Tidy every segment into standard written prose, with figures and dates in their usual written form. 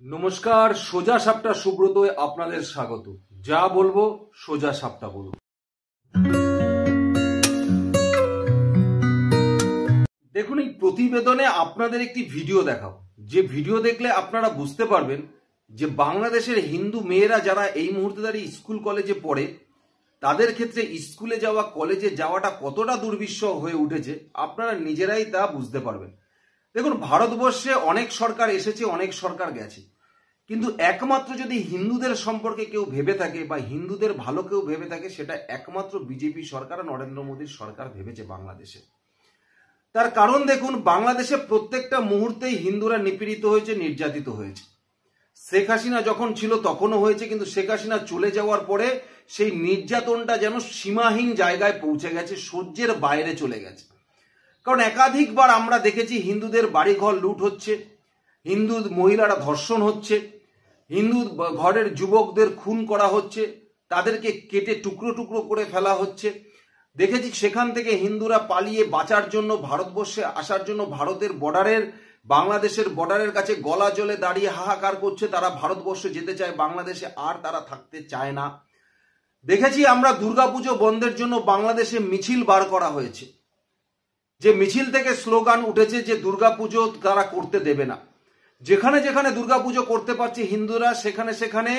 নমস্কার, সোজা সাপটা সুব্রতয় আপনাদের স্বাগত। যা বলবো সোজা সাপটা বলবো। দেখুন, এই প্রতিবেদনে আপনাদের একটি ভিডিও দেখাবো, যে ভিডিও দেখলে আপনারা বুঝতে পারবেন যে বাংলাদেশের হিন্দু মেয়েরা যারা এই মুহূর্তে দাঁড়িয়ে স্কুল কলেজে পড়ে, তাদের ক্ষেত্রে স্কুলে যাওয়া কলেজে যাওয়াটা কতটা দুর্বিষহ হয়ে উঠেছে আপনারা নিজেরাই তা বুঝতে পারবেন। দেখুন, ভারতবর্ষে অনেক সরকার এসেছে, অনেক সরকার গেছে, কিন্তু একমাত্র যদি হিন্দুদের সম্পর্কে কেউ ভেবে থাকে বা হিন্দুদের ভালো কেউ ভেবে থাকে, সেটা একমাত্র বিজেপি সরকার, নরেন্দ্র মোদীর সরকার ভেবেছে বাংলাদেশে। তার কারণ দেখুন, বাংলাদেশে প্রত্যেকটা মুহূর্তেই হিন্দুরা নিপীড়িত হয়েছে, নির্যাতিত হয়েছে। শেখ হাসিনা যখন ছিল তখনও হয়েছে, কিন্তু শেখ হাসিনা চলে যাওয়ার পরে সেই নির্যাতনটা যেন সীমাহীন জায়গায় পৌঁছে গেছে, সহ্যের বাইরে চলে গেছে। কারণ একাধিকবার আমরা দেখেছি হিন্দুদের বাড়িঘর লুট হচ্ছে, হিন্দু মহিলারা ধর্ষণ হচ্ছে, হিন্দু ঘরের যুবকদের খুন করা হচ্ছে, তাদেরকে কেটে টুকরো টুকরো করে ফেলা হচ্ছে। দেখেছি সেখান থেকে হিন্দুরা পালিয়ে বাঁচার জন্য ভারতবর্ষে আসার জন্য ভারতের বর্ডারের, বাংলাদেশের বর্ডারের কাছে গলা জলে দাঁড়িয়ে হাহাকার করছে, তারা ভারতবর্ষে যেতে চায়, বাংলাদেশে আর তারা থাকতে চায় না। দেখেছি আমরা দুর্গাপুজো বন্ধের জন্য বাংলাদেশে মিছিল বার করা হয়েছে, যে মিছিল থেকে স্লোগান উঠেছে যে দুর্গাপুজো তারা করতে দেবে না। যেখানে যেখানে দুর্গাপুজো করতে পারছে হিন্দুরা, সেখানে সেখানে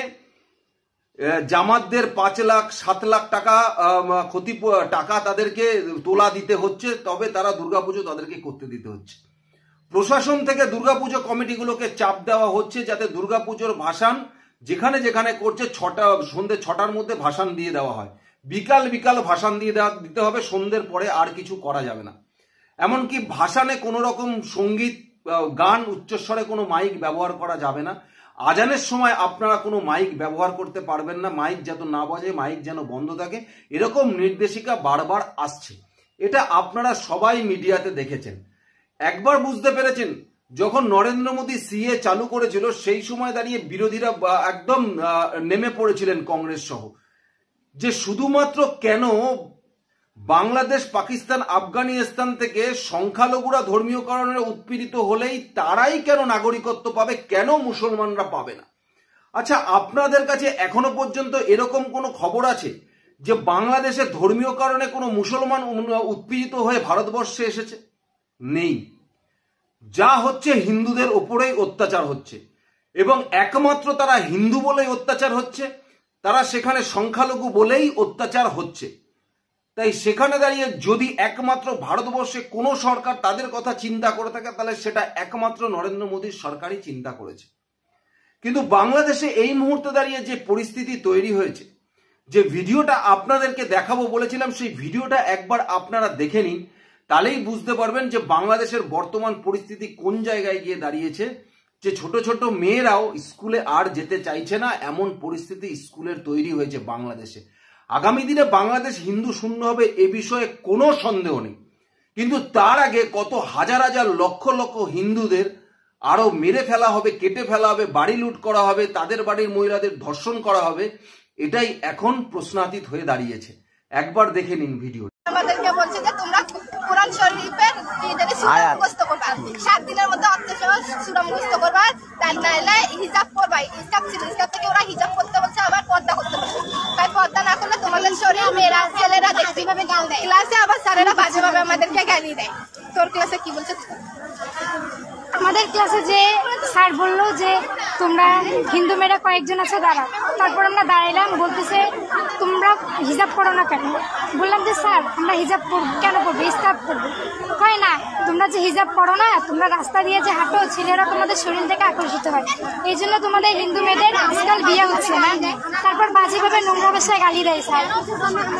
জামাতদের 5 লাখ 7 লাখ টাকা টাকা তাদেরকে তোলা দিতে হচ্ছে, তবে তারা দুর্গাপুজো তাদেরকে করতে দিতে হচ্ছে। প্রশাসন থেকে দুর্গাপুজো কমিটিগুলোকে চাপ দেওয়া হচ্ছে যাতে দুর্গাপুজোর ভাসান যেখানে যেখানে করছে সন্ধ্যে 6টার মধ্যে ভাসান দিয়ে দেওয়া হয়, বিকাল বিকাল ভাসান দিয়ে দিতে হবে, সন্ধ্যের পরে আর কিছু করা যাবে না। এমনকি ভাসানে কোনো রকম সঙ্গীত গান উচ্চস্বরে কোনো মাইক ব্যবহার করা যাবে না। আজানের সময় আপনারা কোনো মাইক ব্যবহার করতে পারবেন না, মাইক যাতে না বাজে, মাইক যেন বন্ধ থাকে, এরকম নির্দেশিকা বারবার আসছে। এটা আপনারা সবাই মিডিয়াতে দেখেছেন। একবার বুঝতে পেরেছেন, যখন নরেন্দ্র মোদী সিএ চালু করেছিল সেই সময় দাঁড়িয়ে বিরোধীরা একদম নেমে পড়েছিলেন, কংগ্রেস সহ, যে শুধুমাত্র কেন বাংলাদেশ, পাকিস্তান, আফগানিস্তান থেকে সংখ্যালঘুরা ধর্মীয় কারণে উৎপীড়িত হলেই তারাই কেন নাগরিকত্ব পাবে, কেন মুসলমানরা পাবে না? আচ্ছা, আপনাদের কাছে এখনো পর্যন্ত এরকম কোনো খবর আছে যে বাংলাদেশে ধর্মীয় কারণে কোনো মুসলমান উৎপীড়িত হয়ে ভারতবর্ষে এসেছে? নেই। যা হচ্ছে হিন্দুদের ওপরেই অত্যাচার হচ্ছে, এবং একমাত্র তারা হিন্দু বলেই অত্যাচার হচ্ছে, তারা সেখানে সংখ্যালঘু বলেই অত্যাচার হচ্ছে। তাই সেখানে দাঁড়িয়ে যদি একমাত্র ভারতবর্ষে কোনো সরকার তাদের কথা চিন্তা করে থাকে, তাহলে সেটা একমাত্র নরেন্দ্র মোদীর সরকারই চিন্তা করেছে। কিন্তু বাংলাদেশে এই মুহূর্তে দাঁড়িয়ে যে পরিস্থিতি তৈরি হয়েছে, যে ভিডিওটা আপনাদেরকে দেখাবো বলেছিলাম, সেই ভিডিওটা একবার আপনারা দেখে নিন, তাহলেই বুঝতে পারবেন যে বাংলাদেশের বর্তমান পরিস্থিতি কোন জায়গায় গিয়ে দাঁড়িয়েছে। যে ছোট ছোট মেয়েরাও স্কুলে আর যেতে চাইছে না, এমন পরিস্থিতি স্কুলের তৈরি হয়েছে বাংলাদেশে। আগামী দিনে বাংলাদেশ হিন্দু শূন্য হবে এ বিষয়ে কোনো সন্দেহ নেই, কিন্তু তার আগে কত হাজার হাজার লক্ষ লক্ষ হিন্দুদের আরো মেরে ফেলা হবে, কেটে ফেলা হবে, বাড়ি লুট করা হবে, তাদের বাড়ির মহিলাদের ধর্ষণ করা হবে, এটাই এখন প্রশ্নাতীত হয়ে দাঁড়িয়েছে। একবার দেখে নিন ভিডিও। আমাদেরকে বলছে যে তোমরা কোরআন শরীফের সূরা মুখস্থ করবা, 7 দিনের মধ্যে সূরা মুখস্থ করবা, তাই নাইলে হিজাব করবা। হিজাব ছিল, হিজাব থেকে ওরা হিজাব করতে বলছে, আবার পর্দা করতে বলছে। তাই পর্দা না করলে তোমাদের শরীর মেয়েরা ছেলেরা দেখতে পাবে, গাল দেয় ক্লাসে, আবার স্যারেরা বাজেভাবে আমাদেরকে গালি দেয়। তোর ক্লাসে কি বলছে? আমাদের ক্লাসে যে স্যার বললো যে তোমরা হিন্দু মেয়েরা কয়েকজন আছে দাঁড়াও, তারপর আমরা দাঁড়াইলাম, বলতেছে তোমরা হিজাব পড়ো না কেন? বললাম যে স্যার আমরা হিজাব কেন পড়বো, ইসলাম পড়বো। কয় না, তোমরা যে হিজাব পড়ো না, তোমরা রাস্তা দিয়ে যে হাঁটো, ছেলেরা তোমাদের শরীর থেকে আকর্ষিত হয়, এই জন্য তোমাদের হিন্দু মেয়েদের আজকাল বিয়ে হচ্ছে না। তারপর বাজেভাবে নোংরা ভাষায় গালি দেয় স্যার।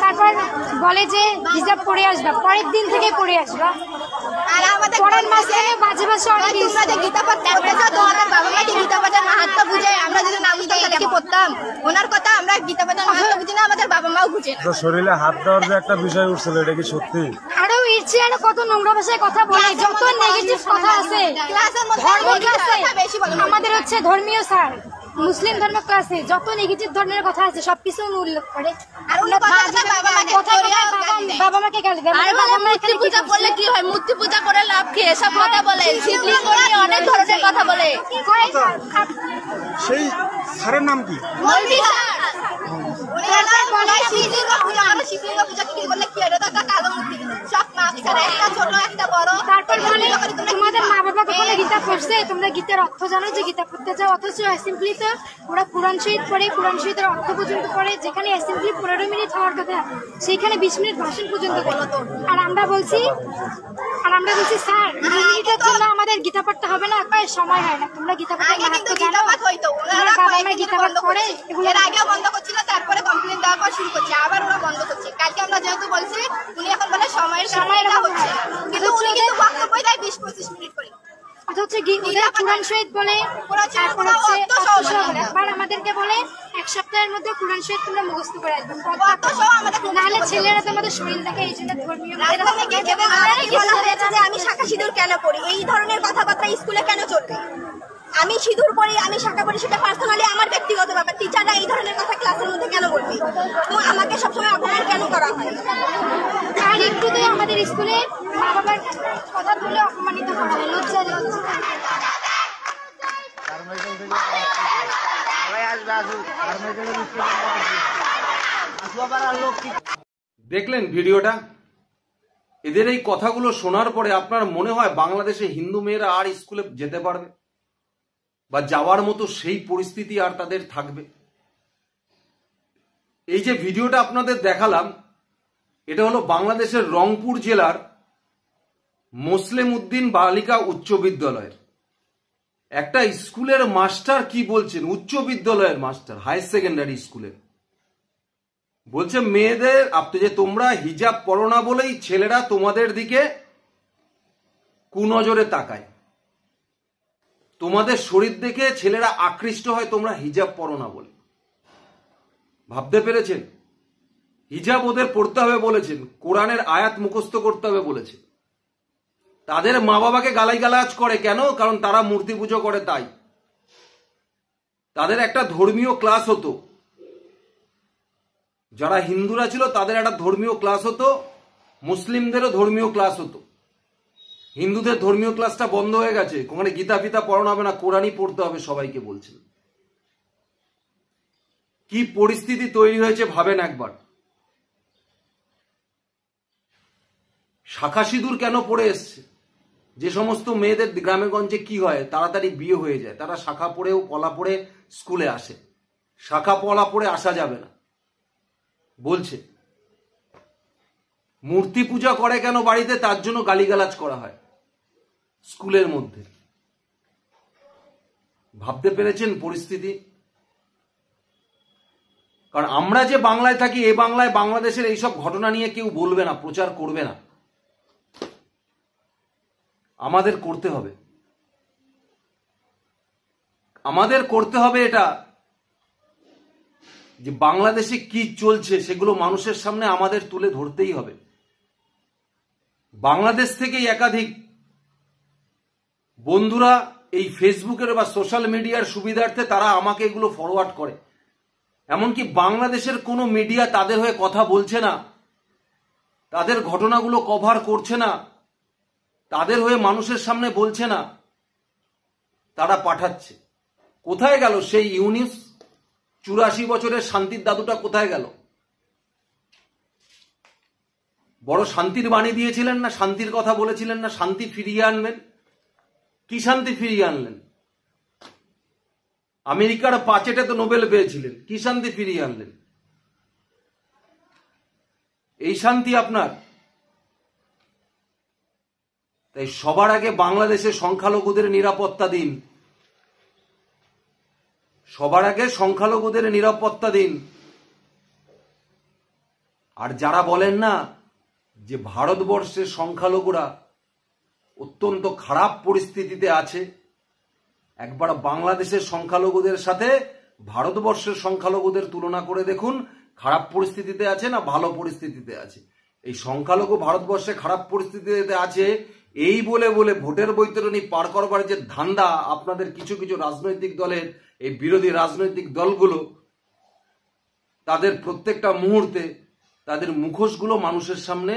তারপর বলে যে হিজাব পড়ে আসবা, পরের দিন থেকে পড়ে আসবা। আর আমাদের পড়ার মাঝখানে বাজে ভাষা অনেক। তোমরা যে গীতা পাঠ করতেছো, তোমাদের বাবা মা কি গীতা পাঠের মাহাত্ম্য বুঝে? আমরা যদি না বুঝতাম তাহলে কি পড়তাম? ওনার কথা আমরা গীতা পাঠের মাহাত্ম্য বুঝি না, আমাদের বাবা মাও বুঝে না। তো শরীরে হাত দেওয়ার যে একটা বিষয় উঠছিল, এটা কি সত্যি? আরো ইচ্ছে আরো কত নোংরা ভাষায় কথা বলে, যত নেগেটিভ কথা আছে ক্লাসের মধ্যে বেশি বলে। আমাদের হচ্ছে ধর্মীয় স্যার, মুসলিম ধর্ম ক্লাসে যত নেগেটিভ ধরনের কথা আছে সবকিছু উল্লেখ করে। আর বাবা মাকে গালি দেয়। মূর্তি পূজা করলে কি হয়, মূর্তি পূজা করে লাভ কি, এসব কথা বলে। শিবলিঙ্গ নিয়ে অনেক ধরনের কথা বলে। সেই স্যারের নাম কি? তোমাদের মা বাবা কখনো গীতা পড়ছে? তোমরা গীতার অর্থ জানো যে গীতা পড়তে যাও, অথচ অ্যাসেম্বলি তো ওরা কোরআন শরীফ পড়ে, কোরআন শরীফের অর্থ পর্যন্ত পড়ে। যেখানে অ্যাসেম্বলি 15 মিনিট হওয়ার কথা সেইখানে 20 মিনিট ভাষণ পর্যন্ত করে। আর আমরা বলছি স্যার 2 মিনিটের জন্য আমাদের গীতা পড়তে হবে না, সময় হয় না। তোমরা গীতা পড়তে মাহাত্ম্য জানো? তোমার বাবা মা গীতা পাঠ করে, এগুলো আগেও বন্ধ করছিল, তারপরে কমপ্লেন দেওয়ার পর শুরু করছে, আবার ওরা বন্ধ করছে। কালকে আমরা যেহেতু বলছি, উনি এখন বলে সময়ের হচ্ছে, কিন্তু উনি কিন্তু বক্তব্য দেয় 20-25 মিনিট করে। অথচ কোরআন শরীফ বলে, আমাদেরকে বলে 1 সপ্তাহের মধ্যে কোরআন শরীফ তোমরা মুখস্থ করে আসবে, নাহলে ছেলেরা তোমাদের শরীর দেখে। এই জন্য ধর্মীয় আমি শাখা সিঁদুর কেন পড়ি, এই ধরনের কথাবার্তা স্কুলে কেন চলবে? আমি সিঁদুর পড়ি, আমি শাখা পড়ি, সেটা পার্সোনালি আমার ব্যক্তিগত ব্যাপার। টিচাররা এই ধরনের কথা ক্লাসের মধ্যে কেন বলবে? আমাকে সবসময় অপমান কেন করা হয়? আর একটু তো আমাদের স্কুলে মা বাবার কথা তুলে অপমানিত করা হয়, লজ্জা লাগছে। দেখলেন ভিডিওটা? এদের এই কথাগুলো শোনার পরে আপনার মনে হয় বাংলাদেশে হিন্দু মেয়েরা আর স্কুলে যেতে পারবে বা যাওয়ার মতো সেই পরিস্থিতি আর তাদের থাকবে? এই যে ভিডিওটা আপনাদের দেখালাম, এটা হলো বাংলাদেশের রংপুর জেলার মুসলিম উদ্দিন বালিকা উচ্চ বিদ্যালয়ের একটা স্কুলের মাস্টার কি বলছেন। উচ্চ বিদ্যালয়ের মাস্টার, হায়ার সেকেন্ডারি স্কুলের, বলছে মেয়েদের যে তোমরা হিজাব পরো না বলেই ছেলেরা তোমাদের দিকে কুনজরে তাকায়, তোমাদের শরীর দেখে ছেলেরা আকৃষ্ট হয় তোমরা হিজাব পরো না বলে। ভাবতে পেরেছেন? হিজাব ওদের পড়তে হবে বলেছেন, কোরআনের আয়াত মুখস্থ করতে হবে বলেছে। তাদের মা বাবাকে গালাগালাজ করে কেন? কারণ তারা মূর্তি পুজো করে, তাই। তাদের একটা ধর্মীয় ক্লাস হতো, যারা হিন্দুরা ছিল তাদের একটা ধর্মীয় ক্লাস হতো, মুসলিমদেরও ধর্মীয় ক্লাস হতো। হিন্দুদের ধর্মীয় ক্লাসটা বন্ধ হয়ে গেছে, ওখানে গীতা ফিতা পড়ানো হবে না, কোরআনই পড়তে হবে সবাইকে বলছেন। কি পরিস্থিতি তৈরি হয়েছে ভাবেন একবার। শাখা সিঁদুর কেন পড়ে এসছে? যে সমস্ত মেয়েদের গ্রামে গঞ্জে কি হয়, তাড়াতাড়ি বিয়ে হয়ে যায়, তারা শাখা পড়েও পলা পড়ে স্কুলে আসে। শাখা পলা পড়ে আসা যাবে না বলছে। মূর্তি পূজা করে কেন বাড়িতে, তার জন্য গালিগালাজ করা হয় স্কুলের মধ্যে। ভাবতে পেরেছেন পরিস্থিতি? কারণ আমরা যে বাংলায় থাকি, এই বাংলায় বাংলাদেশের এইসব ঘটনা নিয়ে কেউ বলবে না, প্রচার করবে না। আমাদের করতে হবে, আমাদের করতে হবে এটা, যে বাংলাদেশে কি চলছে সেগুলো মানুষের সামনে আমাদের তুলে ধরতেই হবে। বাংলাদেশ থেকেই একাধিক বন্ধুরা এই ফেসবুকের বা সোশ্যাল মিডিয়ার সুবিধার্থে তারা আমাকে এগুলো ফরওয়ার্ড করে। এমনকি বাংলাদেশের কোনো মিডিয়া তাদের হয়ে কথা বলছে না, তাদের ঘটনাগুলো কভার করছে না, তাদের হয়ে মানুষের সামনে বলছে না, তারা পাঠাচ্ছে। কোথায় গেল সেই ইউনিস? 84 বছরের শান্তির দাদুটা কোথায় গেল? বড় শান্তির বাণী দিয়েছিলেন না, শান্তির কথা বলেছিলেন না, শান্তি ফিরিয়ে আনবেন। কি শান্তি ফিরিয়ে আনলেন? আমেরিকার 5 তো নোবেল পেয়েছিলেন, কি শান্তি ফিরিয়ে আনলেন? এই শান্তি আপনার? তাই সবার আগে বাংলাদেশে সংখ্যালঘুদের নিরাপত্তা দিন, সবার আগে সংখ্যালঘুদের নিরাপত্তা দিন। আর যারা বলেন না যে ভারতবর্ষের সংখ্যালঘুরা অত্যন্ত খারাপ পরিস্থিতিতে আছে, একবার বাংলাদেশের সংখ্যালঘুদের সাথে ভারতবর্ষের সংখ্যালঘুদের তুলনা করে দেখুন, খারাপ পরিস্থিতিতে আছে না ভালো পরিস্থিতিতে আছে। এই সংখ্যালঘু ভারতবর্ষে খারাপ পরিস্থিতিতে আছে এই বলে বলে ভোটের বৈতরণী পার করবার যে ধান্দা আপনাদের কিছু কিছু রাজনৈতিক দলের, এই বিরোধী রাজনৈতিক দলগুলো, তাদের প্রত্যেকটা মুহূর্তে তাদের মুখোশগুলো মানুষের সামনে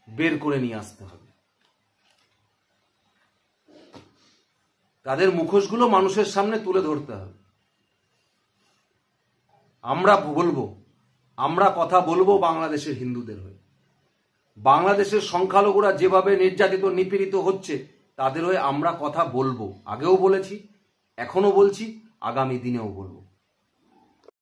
বের করে নিয়ে আসতে হবে। তাদের মুখোশগুলো মানুষের সামনে তুলে ধরতে হবে। আমরা কথা বলবো বাংলাদেশের হিন্দুদের হয়ে। বাংলাদেশের সংখ্যালঘুরা যেভাবে নির্যাতিত নিপীড়িত হচ্ছে তাদের হয়ে আমরা কথা বলবো। আগেও বলেছি, এখনো বলছি, আগামী দিনেও বলবো।